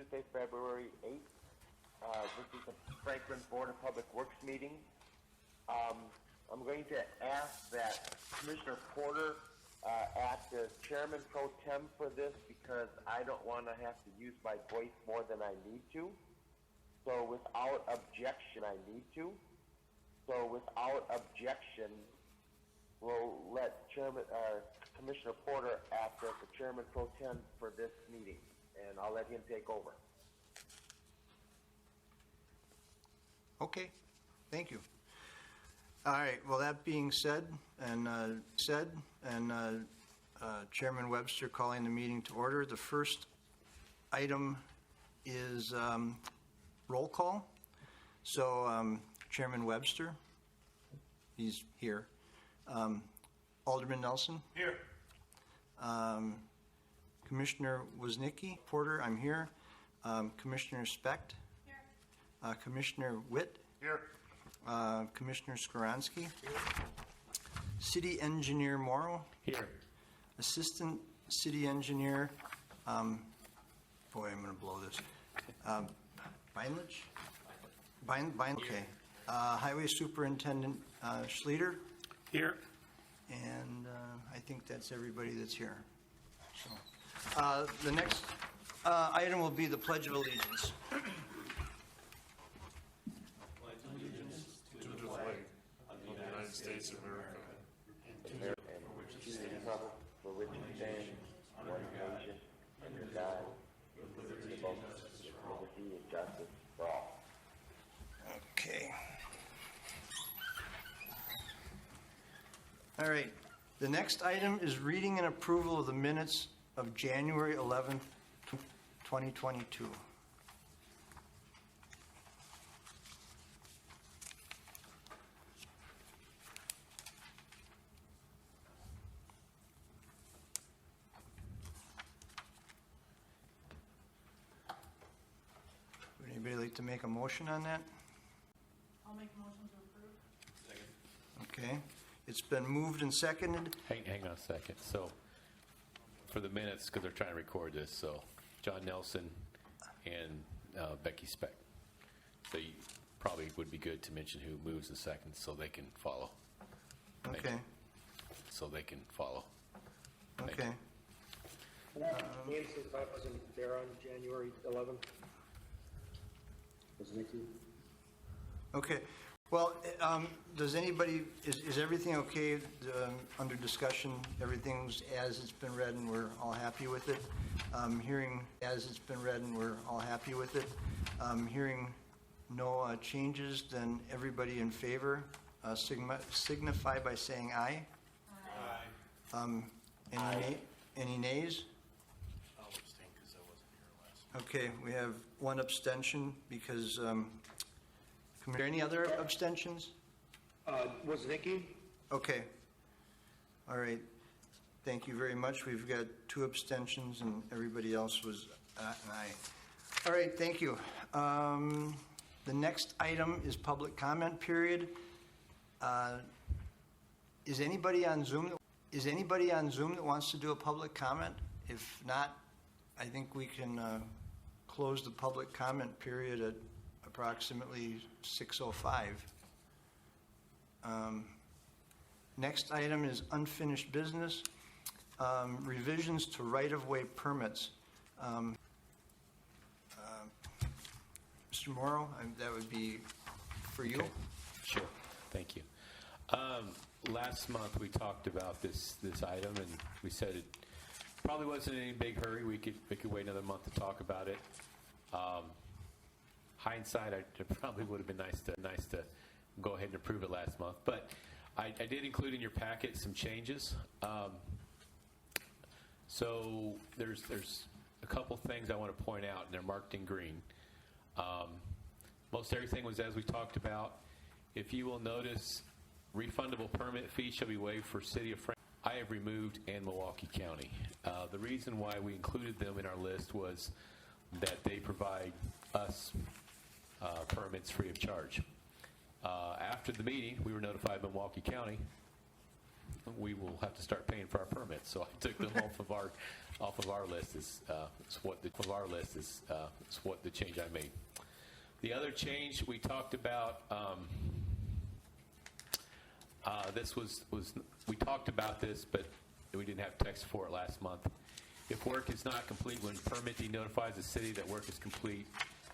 Tuesday, February 8th. This is the Franklin Board of Public Works meeting. I'm going to ask that Commissioner Porter act as Chairman Pro Tem for this because I don't want to have to use my voice more than I need to. So without objection, I need to. So without objection, we'll let Commissioner Porter act as the Chairman Pro Tem for this meeting, and I'll let him take over. Okay, thank you. All right, well, that being said, Chairman Webster calling the meeting to order. The first item is roll call. So Chairman Webster, he's here. Alderman Nelson? Here. Commissioner Woznicki, Porter, I'm here. Commissioner Specht? Here. Commissioner Witt? Here. Commissioner Skowronski? Here. City Engineer Morrow? Here. Assistant City Engineer, boy, I'm going to blow this. Beinlich? Okay. Highway Superintendent Schlueter? Here. And I think that's everybody that's here. So, the next item will be the Pledge of Allegiance. Pledge allegiance to the flag of the United States of America and to the republic for which it stands, one nation, under God, indivisible, with liberty and justice for all. Okay. All right. The next item is reading and approval of the minutes of January 11th, 2022. Would anybody like to make a motion on that? I'll make a motion to approve. Okay. It's been moved and seconded. Hang on a second. So, for the minutes, because they're trying to record this, so John Nelson and Becky Specht. So you probably would be good to mention who moves and seconds so they can follow. Okay. So they can follow. Okay. Nancy, if I wasn't there on January 11th. Was Nikki? Okay. Well, does anybody, is everything okay under discussion? Everything's as it's been read and we're all happy with it? Hearing as it's been read and we're all happy with it? Hearing no changes, then everybody in favor signify by saying aye. Aye. Any nays? I'll abstain because I wasn't here last. Okay, we have one abstention because, are there any other abstentions? Was Nikki? Okay. All right. Thank you very much. We've got 2 abstentions and everybody else was an aye. All right, thank you. The next item is public comment period. Is anybody on Zoom that wants to do a public comment? If not, I think we can close the public comment period at approximately 6:05. Next item is unfinished business, revisions to right-of-way permits. Mr. Morrow, that would be for you. Okay. Sure. Thank you. Last month we talked about this item and we said it probably wasn't in any big hurry. We could wait another month to talk about it. Hindsight, it probably would have been nice to go ahead and approve it last month. But I did include in your packet some changes. So there's a couple things I want to point out, and they're marked in green. Most everything was as we talked about. If you will notice, refundable permit fees shall be waived for City of Franklin. I have removed and Milwaukee County. The reason why we included them in our list was that they provide us permits free of charge. After the meeting, we were notified by Milwaukee County we will have to start paying for our permits. So I took them off of our list. Is what the change I made. The other change we talked about. We talked about this, but we didn't have text for it last month. If work is not complete when permittee notifies the city that work is complete,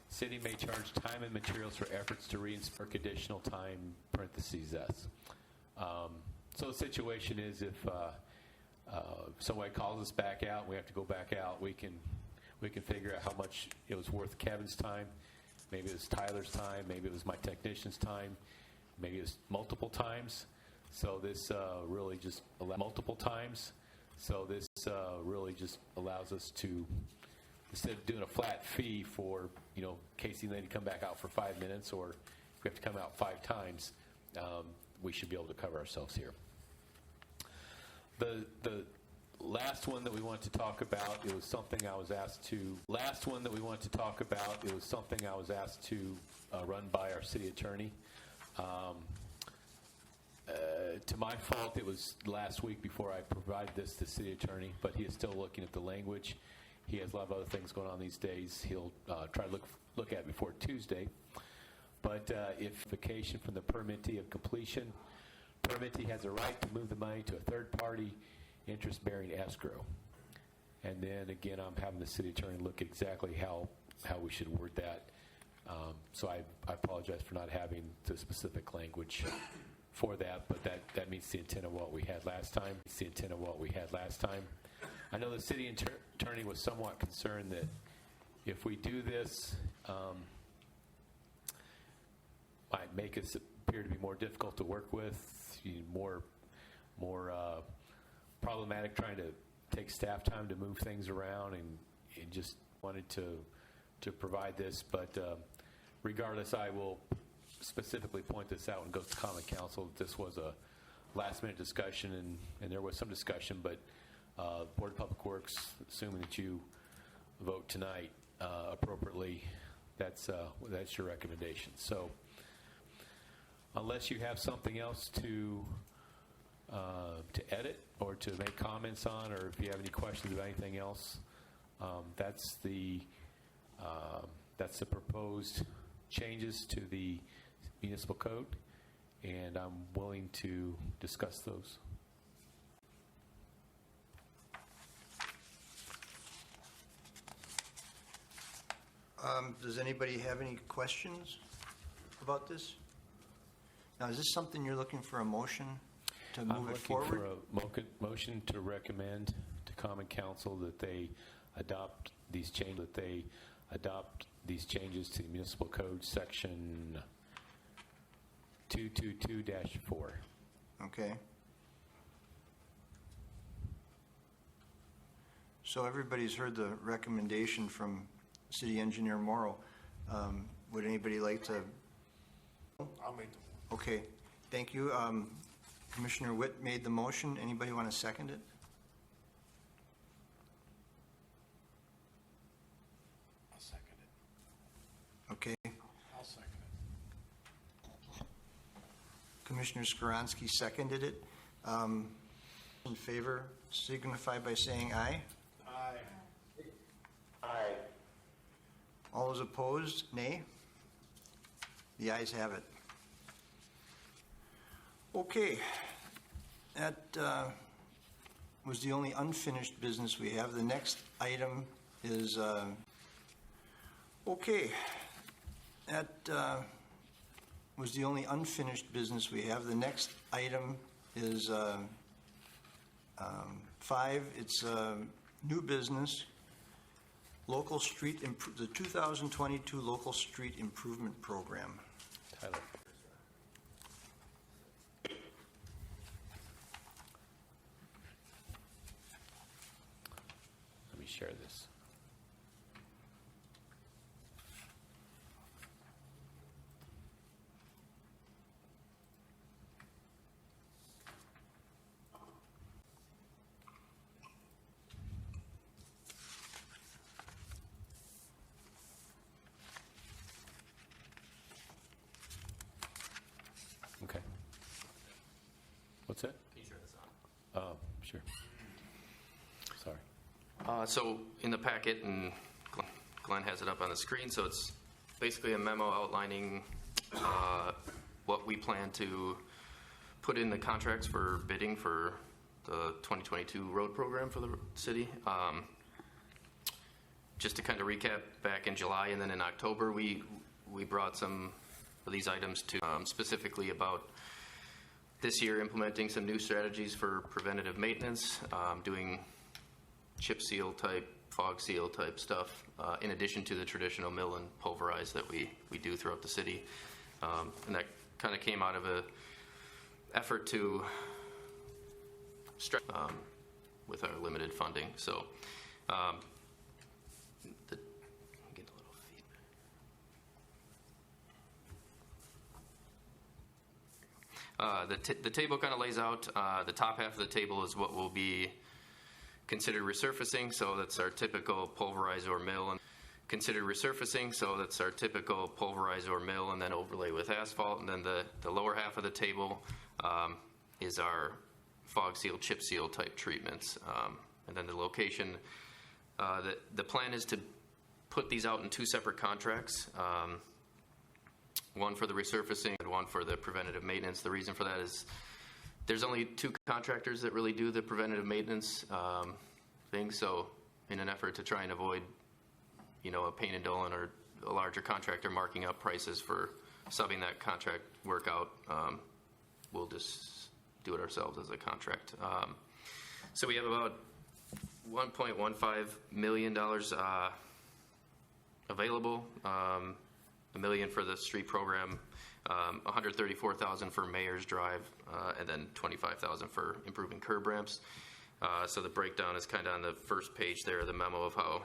city may charge time and materials for efforts to reinspect additional time, parentheses S. So the situation is if somebody calls us back out, we have to go back out, we can figure out how much it was worth Kevin's time. Maybe it was Tyler's time, maybe it was my technician's time, maybe it was multiple times. So this really just allows us to, instead of doing a flat fee for, Casey and Lady come back out for 5 minutes, or if we have to come out 5 times, we should be able to cover ourselves here. The last one that we want to talk about, it was something I was asked to run by our city attorney. To my fault, it was last week before I provided this to the city attorney, but he is still looking at the language. He has a lot of other things going on these days. He'll try to look at it before Tuesday. But if vacation from the permittee of completion, permittee has a right to move the money to a third-party interest-bearing escrow. And then again, I'm having the city attorney look exactly how we should word that. So I apologize for not having the specific language for that, but that meets the intent of what we had last time. I know the city attorney was somewhat concerned that if we do this, might make us appear to be more difficult to work with, more problematic trying to take staff time to move things around, and just wanted to provide this. But regardless, I will specifically point this out when it goes to Common Council. This was a last-minute discussion, and there was some discussion, but Board of Public Works, assuming that you vote tonight appropriately, that's your recommendation. So unless you have something else to edit or to make comments on, or if you have any questions about anything else, that's the proposed changes to the municipal code, and I'm willing to discuss those. Does anybody have any questions about this? Now, is this something you're looking for a motion to move it forward? I'm looking for a motion to recommend to Common Council that they adopt these changes. To the municipal code section 222-4. Okay. So everybody's heard the recommendation from City Engineer Morrow. Would anybody like to? I'll make the Okay, thank you. Commissioner Witt made the motion. Anybody want to second it? I'll second it. Okay. I'll second it. Commissioner Skoronsky seconded it. In favor, signify by saying aye. Aye. Aye. All those opposed, nay. The ayes have it. Okay, that was the only unfinished business we have. The next item is, okay, that was the only unfinished business we have. The next item is 5. It's new business, local street, the 2022 Local Street Improvement Program. Tyler. Let me share this. Okay. What's that? Can you turn this on? Sure. Sorry. So in the packet, and Glenn has it up on the screen, so it's basically a memo outlining what we plan to put in the contracts for bidding for the 2022 road program for the city. Just to kind of recap, back in July and then in October, we brought some of these items to specifically about this year implementing some new strategies for preventative maintenance, doing chip seal type, fog seal type stuff, in addition to the traditional mill and pulverize that we do throughout the city. And that kind of came out of a effort to stretch with our limited funding. So get a little feedback. The table kind of lays out, the top half of the table is what will be considered resurfacing, so that's our typical pulverize or mill, and considered resurfacing, so that's our typical pulverize or mill, and then overlay with asphalt. And then the lower half of the table is our fog seal, chip seal type treatments. And then the location, the plan is to put these out in two separate contracts, one for the resurfacing and one for the preventative maintenance. The reason for that is there's only two contractors that really do the preventative maintenance thing. So in an effort to try and avoid, a Payne and Dolan or a larger contractor marking up prices for subbing that contract work out, we'll just do it ourselves as a contract. So we have about $1.15 million available, $1 million for the street program, $134,000 for Mayor's Drive, and then $25,000 for improving curb ramps. So the breakdown is kind of on the first page there, the memo of how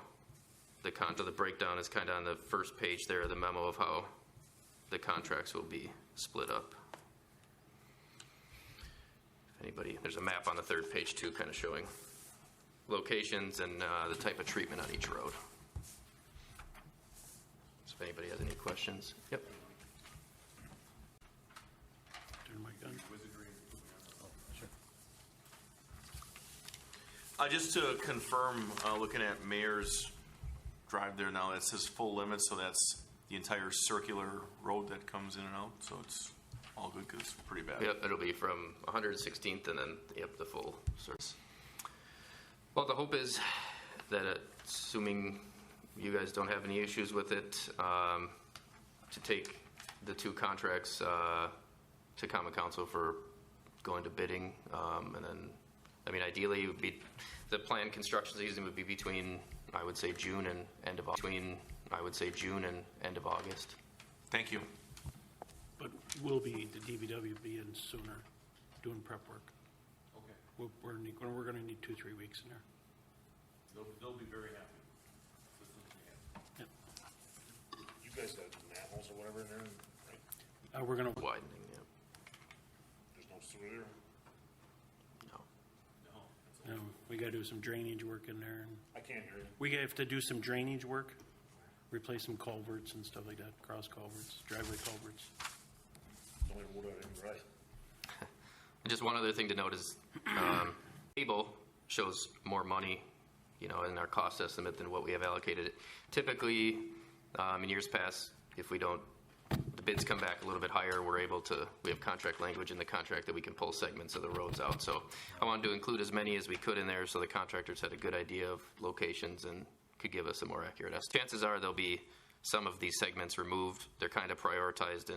the breakdown is kind of on the first page there, the memo of how the contracts will be split up. If anybody, there's a map on the third page too, kind of showing locations and the type of treatment on each road. So if anybody has any questions. Yep. Turn my gun. Just to confirm, looking at Mayor's Drive there now, that says full limit, so that's the entire circular road that comes in and out, so it's all good because it's pretty bad. Yep, it'll be from 116th and then, the full service. Well, the hope is that assuming you guys don't have any issues with it, to take the two contracts to Common Council for going to bidding, and then, ideally, it would be the planned construction season would be between, I would say, June and end of August. Thank you. But the DVW be in sooner, doing prep work. Okay. We're going to need 2-3 weeks in there. They'll be very happy. Yep. You guys got manholes or whatever in there, right? We're going to Widening, yeah. There's no sewer there? No, we got to do some drainage work in there. And I can't hear you. we have to do some drainage work, replace some culverts and stuff like that, cross culverts, driveway culverts. The only word I didn't write. Just one other thing to note is table shows more money, in our cost estimate than what we have allocated. Typically, in years past, if the bids come back a little bit higher, we have contract language in the contract that we can pull segments of the roads out. So I wanted to include as many as we could in there so the contractors had a good idea of locations and could give us a more accurate estimate. Chances are there'll be some of these segments removed. They're kind of prioritized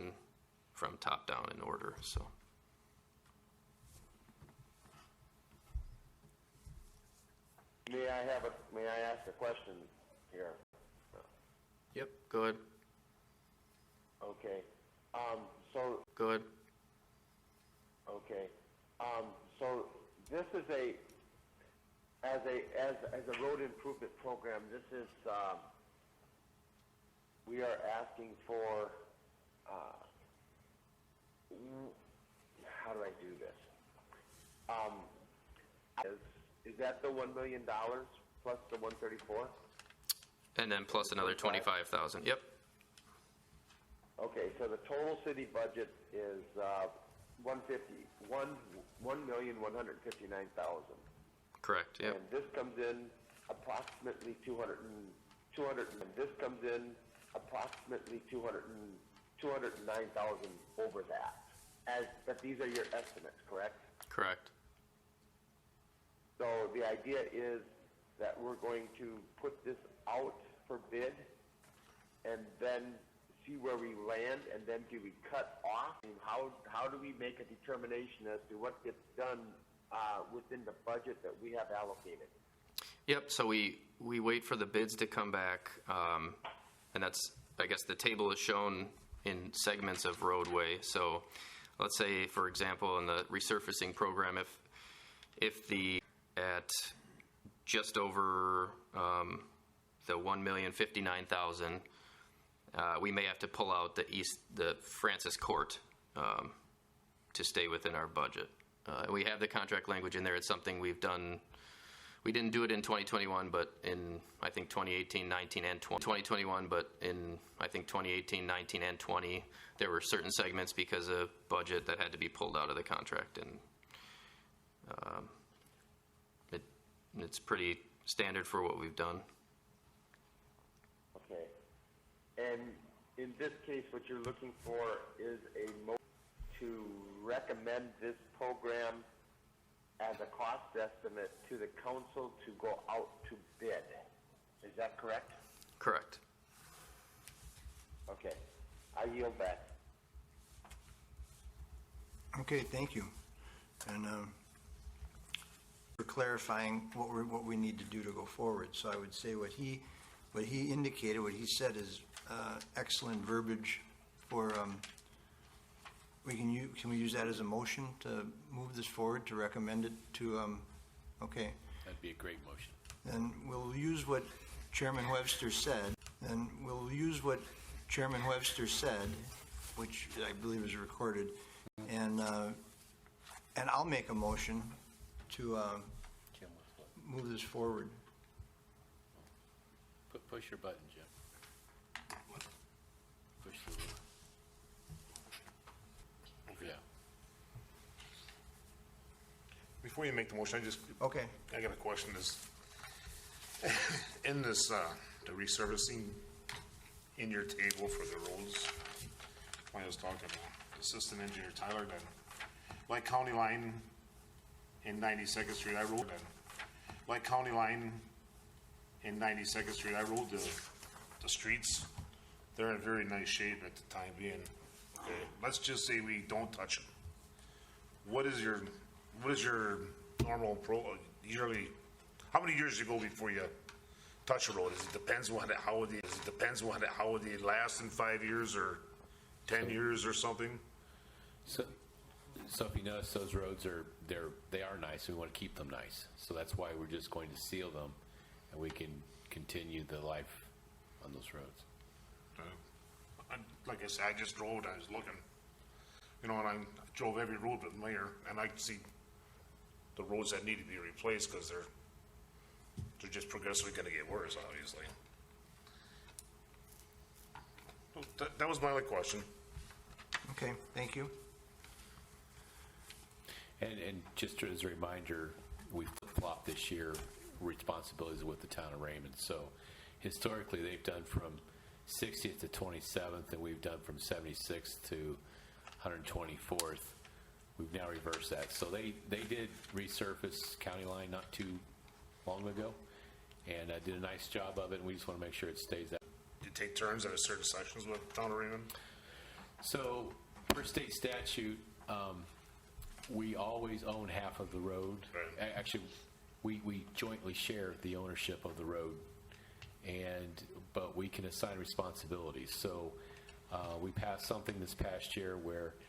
from top down in order. So. May I ask a question here? Yep. Go ahead. Okay. Go ahead. Okay. So this is as a road improvement program, this is, we are asking for, how do I do this? Is that the $1 million plus the 134? And then plus another 25,000. Yep. Okay, so the total city budget is $1,159,000. Correct, yep. And this comes in approximately 200, and this comes in approximately 209,000 over that. But these are your estimates, correct? Correct. So the idea is that we're going to put this out for bid and then see where we land, and then do we cut off? And how do we make a determination as to what gets done within the budget that we have allocated? Yep, so we wait for the bids to come back, and that's, I guess the table is shown in segments of roadway. So let's say, for example, in the resurfacing program, if at just over the $1,059,000, we may have to pull out the Francis Court to stay within our budget. We have the contract language in there. It's something we've done. We didn't do it in 2021, but in, I think, 2018, 19, and 20. 2021, but in, I think, 2018, 19, and 20, there were certain segments because of budget that had to be pulled out of the contract, and it's pretty standard for what we've done. Okay. And in this case, what you're looking for is a motion to recommend this program as a cost estimate to the council to go out to bid. Is that correct? Correct. Okay. I yield back. Okay, thank you. And for clarifying what we need to do to go forward. So I would say what he indicated, what he said is excellent verbiage for, can we use that as a motion to move this forward, to recommend it to, okay. That'd be a great motion. Then we'll use what Chairman Webster said, which I believe is recorded, and I'll make a motion to move this forward. Push your button, Jim. Push the wheel. Yeah. Before you make the motion, Okay. I got a question. In this, the resurfacing in your table for the roads, when I was talking about Assistant Engineer Tyler, then, like County Line in 92nd Street, I rode the streets. They're in very nice shape at the time being. Okay, let's just say we don't touch them. What is your normal yearly? How many years you go before you touch a road? It depends on how they last in 5 years or 10 years or something. So if you notice, those roads they are nice. We want to keep them nice. So that's why we're just going to seal them, and we can continue the life on those roads. Like I said, I just drove and I was looking, and I drove every road but Mayor, and I could see the roads that need to be replaced because they're just progressively going to get worse, obviously. That was my only question. Okay, thank you. And just as a reminder, we flip-flopped this year responsibilities with the town of Raymond. So historically, they've done from 60th to 27th, and we've done from 76th to 124th. We've now reversed that. So they did resurface County Line not too long ago, and did a nice job of it, and we just want to make sure it stays that. You take turns at a certain sections with town of Raymond? So per state statute, we always own half of the road. Right. Actually, we jointly share the ownership of the road, but we can assign responsibilities. So we passed something this past year where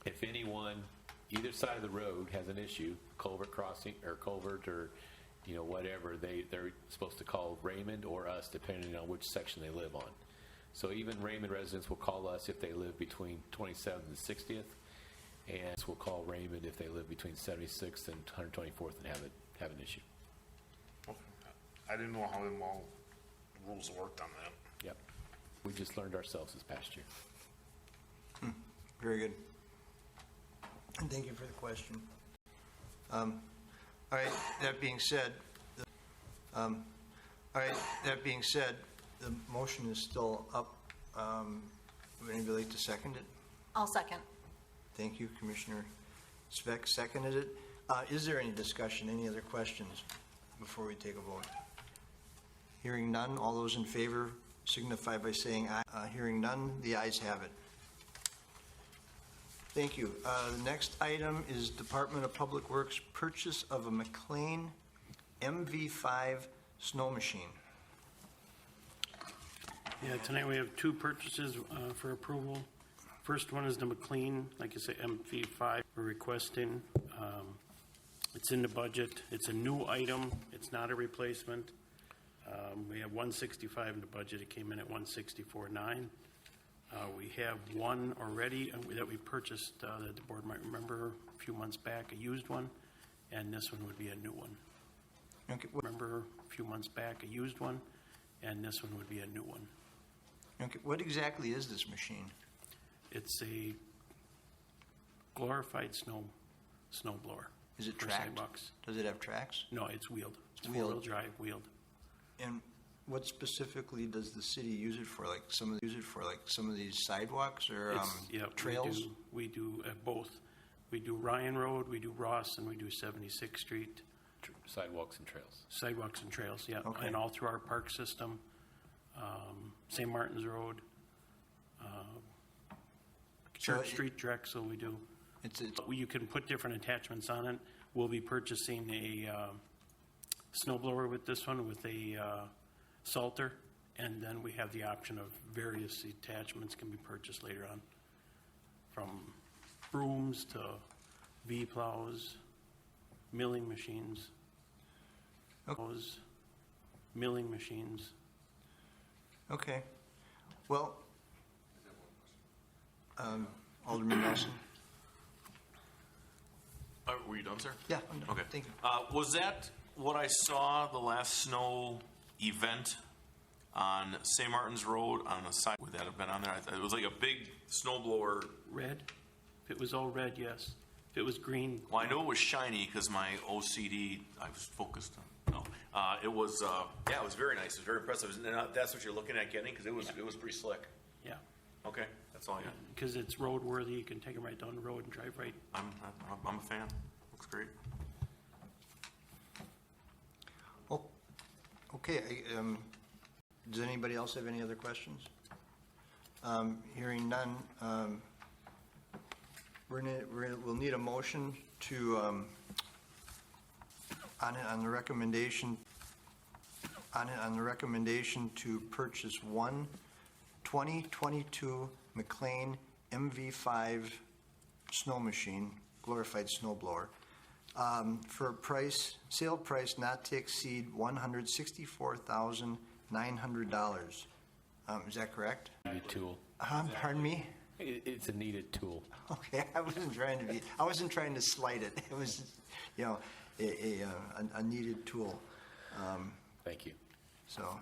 if anyone, either side of the road has an issue, culvert crossing or whatever, they're supposed to call Raymond or us depending on which section they live on. So even Raymond residents will call us if they live between 27th and 60th, and we'll call Raymond if they live between 76th and 124th and have an issue. Okay. I didn't know how them all rules worked on that. Yep. We just learned ourselves this past year. Very good. And thank you for the question. All right, that being said, the motion is still up. Would anybody like to second it? I'll second. Thank you, Commissioner Speck seconded it. Is there any discussion, any other questions before we take a vote? Hearing none, all those in favor signify by saying aye. Hearing none, the ayes have it. Thank you. The next item is Department of Public Works purchase of a Mclean MV5 snow machine. Yeah, tonight we have two purchases for approval. First one is the Mclean, like I say, MV5 we're requesting. It's in the budget. It's a new item. It's not a replacement. We have 165 in the budget. It came in at 164.9. We have one already that we purchased that the board might remember a few months back, a used one, and this one would be a new one. Okay, Remember a few months back, a used one, and this one would be a new one. okay, what exactly is this machine? It's a glorified snow blower. Is it for tracked? sidewalks. Does it have tracks? No, it's wheeled. It's Wheeled. four-wheel drive, wheeled. And what specifically does the city use it for? Like some of these sidewalks or Yep, trails? We do both. We do Ryan Road, we do Ross, and we do 76th Street. Sidewalks and trails. Sidewalks and trails, yeah. Okay. And all through our park system. St. Martin's Road. Church Street, Drexel, we do. It's You can put different attachments on it. We'll be purchasing a snow blower with this one with a salter, and then we have the option of various attachments can be purchased later on, from brooms to V-plows, milling machines. Milling machines. okay. Well, Alderman Nelson? Were you done, sir? Yeah, I'm done. Okay. Thank you. Was that what I saw the last snow event on St. Martin's Road on the side? Would that have been on there? It was like a big snow blower. Red? If it was all red, yes. If it was green. Well, I know it was shiny because my OCD, I was focused on. No, it was. Yeah, it was very nice. It was very impressive. And that's what you're looking at getting because it was pretty slick. Yeah. Okay, that's all I got. Because it's roadworthy, you can take them right down the road and drive right. I'm a fan. Looks great. Oh, okay. Does anybody else have any other questions? Hearing none, we'll need a motion to on the recommendation to purchase one 2022 Mclean MV5 snow machine, glorified snow blower, for a sale price not to exceed $164,900. Is that correct? Needed tool. Pardon me? It's a needed tool. Okay, I wasn't trying to slight it. It was, a needed tool. Thank you. So,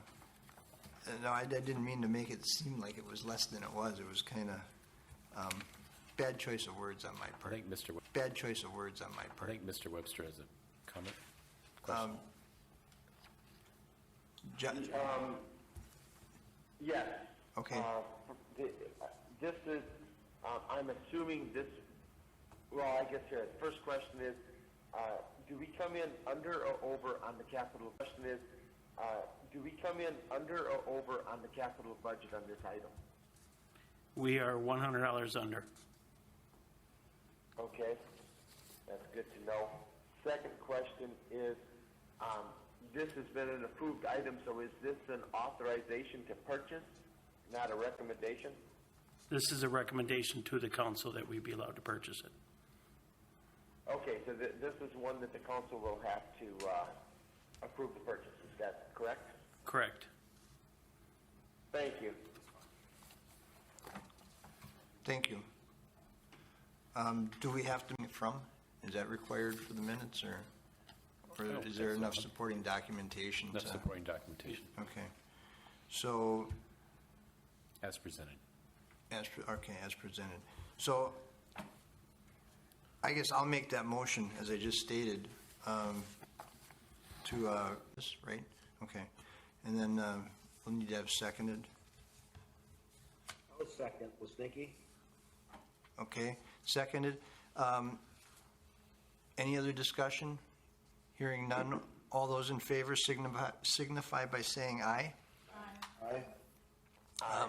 no, I didn't mean to make it seem like it was less than it was. It was kind of bad choice of words on my I part. think Mr. Bad choice of words on my I part. think Mr. Webster has a comment. Question. Yes. Okay. This is, I'm assuming this, well, I guess the first question is, do we come in under or over on the capital? Question is, do we come in under or over on the capital budget on this item? We are $100 under. Okay, that's good to know. Second question is, this has been an approved item, so is this an authorization to purchase, not a recommendation? This is a recommendation to the council that we be allowed to purchase it. Okay, so this is one that the council will have to approve the purchase, is that correct? Correct. Thank you. Thank you. Do we have to from? Is that required for the minutes, or is there enough supporting documentation? Enough supporting documentation. Okay. So, As presented. As presented. So I guess I'll make that motion, as I just stated, to, this, right? Okay. And then we'll need to have seconded. I'll second. Woznicki? Okay, seconded. Any other discussion? Hearing none. All those in favor signify by saying aye. Aye. Aye.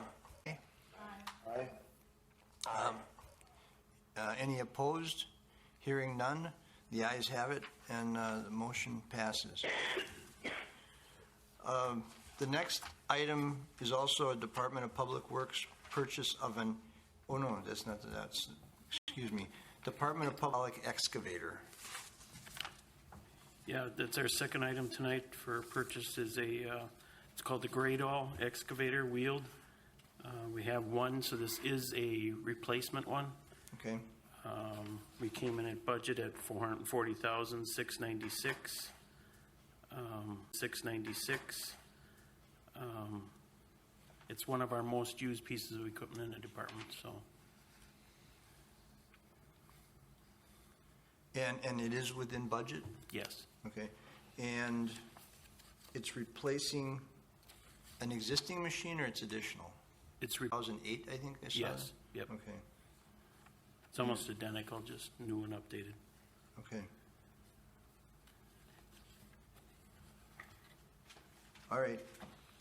Aye. Any opposed? Hearing none. The ayes have it, and the motion passes. The next item is also a Department of Public Works purchase of an, oh no, that's, excuse me, Department of Public excavator. Yeah, that's our second item tonight for purchase is it's called the Great All Excavator Wheeled. We have one, so this is a replacement one. Okay, We came in at budget at $440,696. It's one of our most used pieces of equipment in the department, so. and it is within budget? Yes, Okay, and it's replacing an existing machine, or it's additional? it's 2008, I think I saw. yes, yep. Okay, It's almost identical, just new and updated. okay. All right.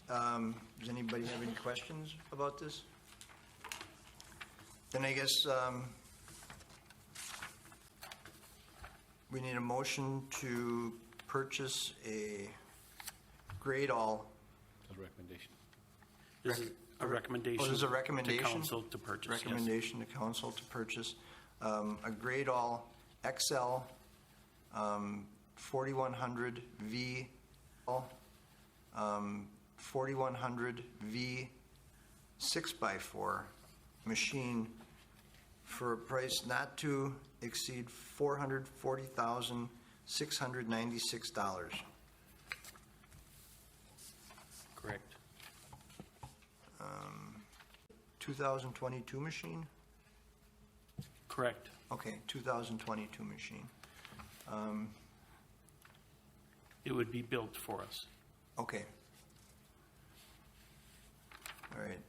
Does anybody have any questions about this? Then I guess we need a motion to purchase a grade all. A recommendation. This is a recommendation. Oh, this is a recommendation? To council to purchase, yes. Recommendation to council to purchase a grade all XL 4100 V 4100 V 6x4 machine for a price not to exceed $440,696. Correct. 2022 machine? Correct. Okay, 2022 machine. It would be built for us. Okay. All right.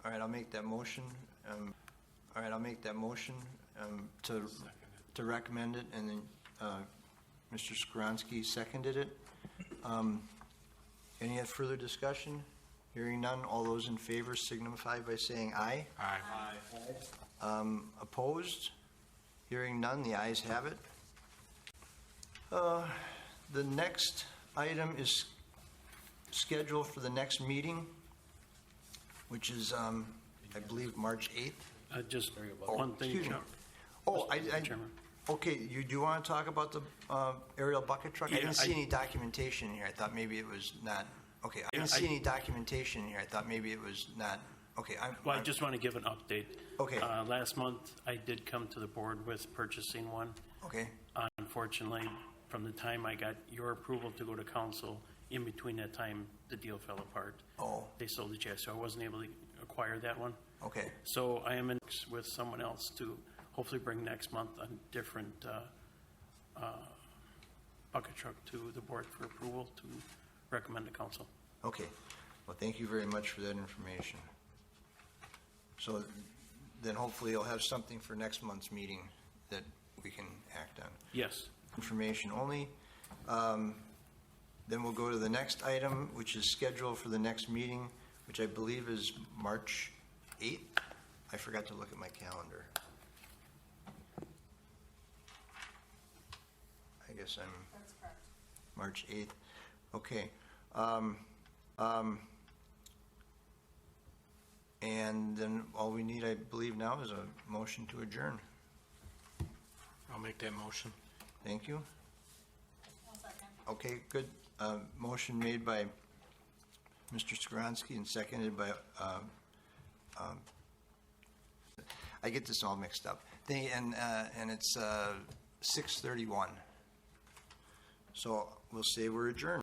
All right, I'll make that motion. To recommend it, and then Mr. Skronsky seconded it. Any further discussion? Hearing none, all those in favor signify by saying aye. Aye. Opposed? Hearing none, the ayes have it. The next item is scheduled for the next meeting, which is, I believe, March 8th. Just Oh, one thing, excuse me. Chuck. Oh, Mr. Chairman. okay, you do want to talk about the aerial bucket truck? I Yeah, didn't see I- any documentation here. I thought maybe it was not. Okay, I Yeah, didn't see any documentation here. I thought maybe it was not. Okay, Well, I just want to give an update. Okay. Last month, I did come to the board with purchasing one. Okay, Unfortunately, from the time I got your approval to go to council, in between that time, the deal fell apart. oh, They sold the chassis, so I wasn't able to acquire that one. okay, So I am in with someone else to hopefully bring next month a different bucket truck to the board for approval to recommend to council. okay. Well, thank you very much for that information. So then hopefully you'll have something for next month's meeting that we can act on. Yes. Information only. Then we'll go to the next item, which is scheduled for the next meeting, which I believe is March 8th. I forgot to look at my calendar. I guess I'm That's correct. March 8th. Okay. And then all we need, I believe now, is a motion to adjourn. I'll make that motion. Thank you. One second. Okay, good. Motion made by Mr. Skronsky and seconded by, I get this all mixed up. And it's 6:31. So we'll say we're adjourned.